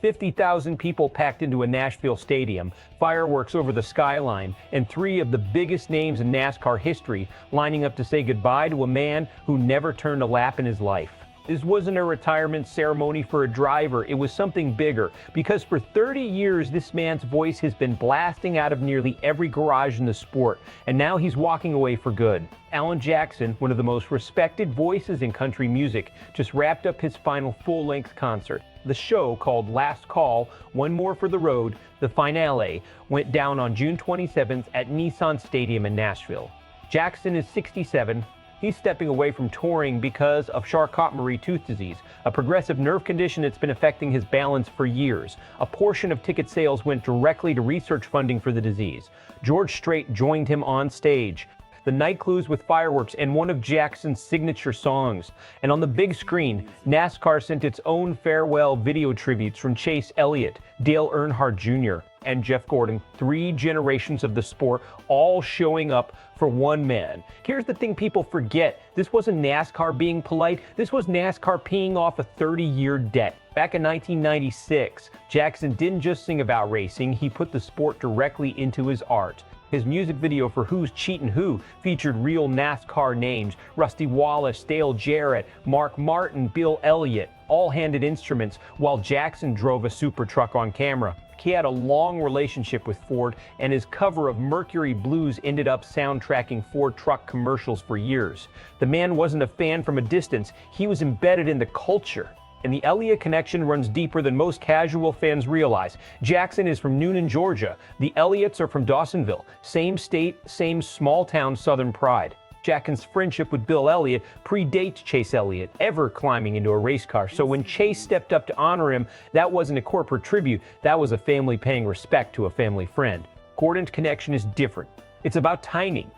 50,000 people packed into a Nashville stadium, fireworks over the skyline, and three of the biggest names in NASCAR history lining up to say goodbye to a man who never turned a lap in his life. This wasn't a retirement ceremony for a driver, it was something bigger, because for 30 years this man's voice has been blasting out of nearly every garage in the sport, and now he's walking away for good. Alan Jackson, one of the most respected voices in country music, just wrapped up his final full-length concert. The show, called Last Call, One More for the Road, the finale, went down on June 27th at Nissan Stadium in Nashville. Jackson is 67. He's stepping away from touring because of Charcot-Marie-Tooth disease, a progressive nerve condition that's been affecting his balance for years. A portion of ticket sales went directly to research funding for the disease. George Strait joined him on stage. The night closed with fireworks and one of Jackson's signature songs. And on the big screen, NASCAR sent its own farewell video tributes from Chase Elliott, Dale Earnhardt Jr., and Jeff Gordon, 3 generations of the sport, all showing up for one man. Here's the thing people forget. This wasn't NASCAR being polite. This was NASCAR paying off a 30-year debt. Back in 1996, Jackson didn't just sing about racing, he put the sport directly into his art. His music video for Who's Cheatin' Who featured real NASCAR names: Rusty Wallace, Dale Jarrett, Mark Martin, Bill Elliott, all handed instruments, while Jackson drove a super truck on camera. He had a long relationship with Ford, and his cover of Mercury Blues ended up soundtracking Ford truck commercials for years. The man wasn't a fan from a distance, he was embedded in the culture. And the Elliott connection runs deeper than most casual fans realize. Jackson is from Noonan, Georgia. The Elliots are from Dawsonville. Same state, same small-town Southern pride. Jackson's friendship with Bill Elliott predates Chase Elliott ever climbing into a race car. So when Chase stepped up to honor him, that wasn't a corporate tribute. That was a family paying respect to a family friend. Gordon's connection is different. It's about timing.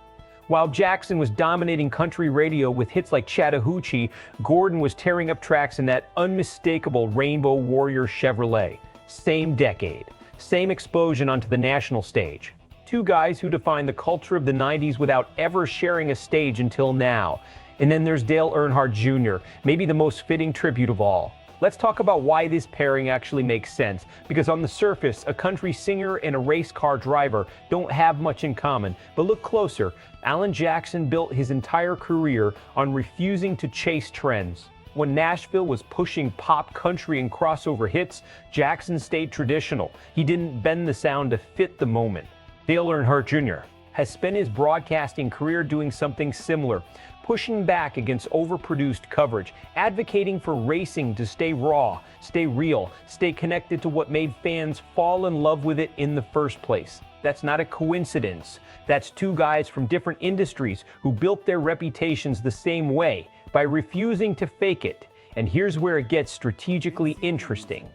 While Jackson was dominating country radio with hits like Chattahoochee, Gordon was tearing up tracks in that unmistakable Rainbow Warrior Chevrolet. Same decade, same explosion onto the national stage. 2 guys who defined the culture of the 90s without ever sharing a stage until now. And then there's Dale Earnhardt Jr., maybe the most fitting tribute of all. Let's talk about why this pairing actually makes sense, because on the surface, a country singer and a race car driver don't have much in common. But look closer. Alan Jackson built his entire career on refusing to chase trends. When Nashville was pushing pop, country, and crossover hits, Jackson stayed traditional. He didn't bend the sound to fit the moment. Dale Earnhardt Jr. has spent his broadcasting career doing something similar, pushing back against overproduced coverage, advocating for racing to stay raw, stay real, stay connected to what made fans fall in love with it in the first place. That's not a coincidence. That's 2 guys from different industries who built their reputations the same way, by refusing to fake it. And here's where it gets strategically interesting.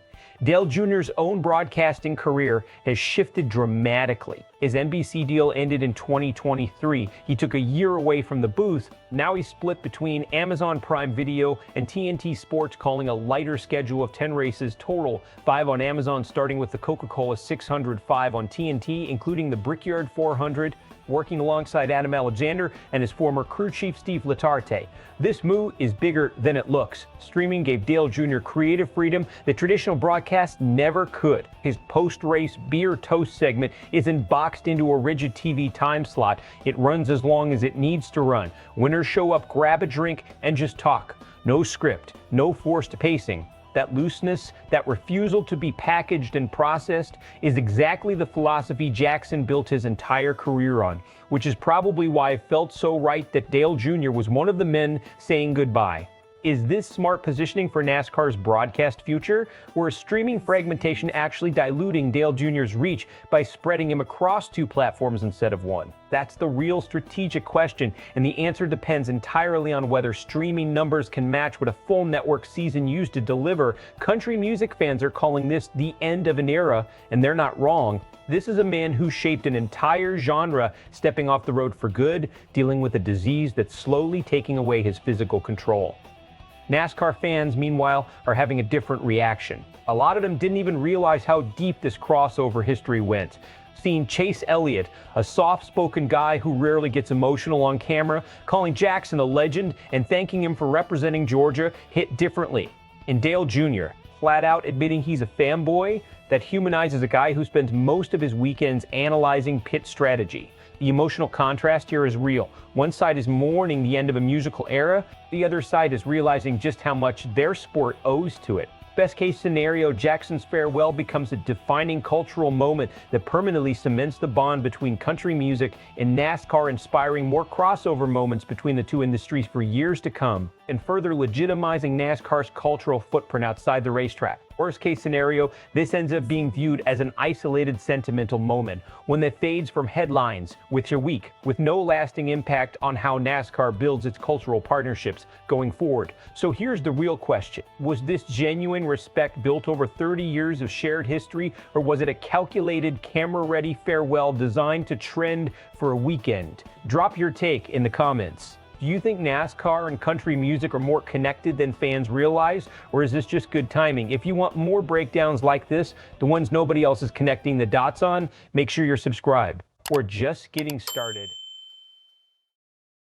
Dale Jr.'s own broadcasting career has shifted dramatically. His NBC deal ended in 2023. He took a year away from the booth. Now he's split between Amazon Prime Video and TNT Sports, calling a lighter schedule of 10 races total, 5 on Amazon, starting with the Coca-Cola 600, 5 on TNT, including the Brickyard 400, working alongside Adam Alexander and his former crew chief Steve Latarte. This move is bigger than it looks. Streaming gave Dale Jr. creative freedom that traditional broadcast never could. His post-race beer toast segment isn't boxed into a rigid TV time slot. It runs as long as it needs to run. Winners show up, grab a drink, and just talk. No script, no forced pacing. That looseness, that refusal to be packaged and processed, is exactly the philosophy Jackson built his entire career on, which is probably why it felt so right that Dale Jr. was one of the men saying goodbye. Is this smart positioning for NASCAR's broadcast future, or is streaming fragmentation actually diluting Dale Jr.'s reach by spreading him across 2 platforms instead of 1? That's the real strategic question, and the answer depends entirely on whether streaming numbers can match what a full network season used to deliver. Country music fans are calling this the end of an era, and they're not wrong. This is a man who shaped an entire genre, stepping off the road for good, dealing with a disease that's slowly taking away his physical control. NASCAR fans, meanwhile, are having a different reaction. A lot of them didn't even realize how deep this crossover history went. Seeing Chase Elliott, a soft-spoken guy who rarely gets emotional on camera, calling Jackson a legend and thanking him for representing Georgia, hit differently. And Dale Jr., flat out admitting he's a fanboy that humanizes a guy who spends most of his weekends analyzing pit strategy. The emotional contrast here is real. One side is mourning the end of a musical era, the other side is realizing just how much their sport owes to it. Best case scenario, Jackson's farewell becomes a defining cultural moment that permanently cements the bond between country music and NASCAR, inspiring more crossover moments between the two industries for years to come, and further legitimizing NASCAR's cultural footprint outside the racetrack. Worst case scenario, this ends up being viewed as an isolated sentimental moment, one that fades from headlines with your week, with no lasting impact on how NASCAR builds its cultural partnerships going forward. So here's the real question. Was this genuine respect built over 30 years of shared history, or was it a calculated, camera-ready farewell designed to trend for a weekend? Drop your take in the comments. Do you think NASCAR and country music are more connected than fans realize, or is this just good timing? If you want more breakdowns like this, the ones nobody else is connecting the dots on, make sure you're subscribed. We're just getting started.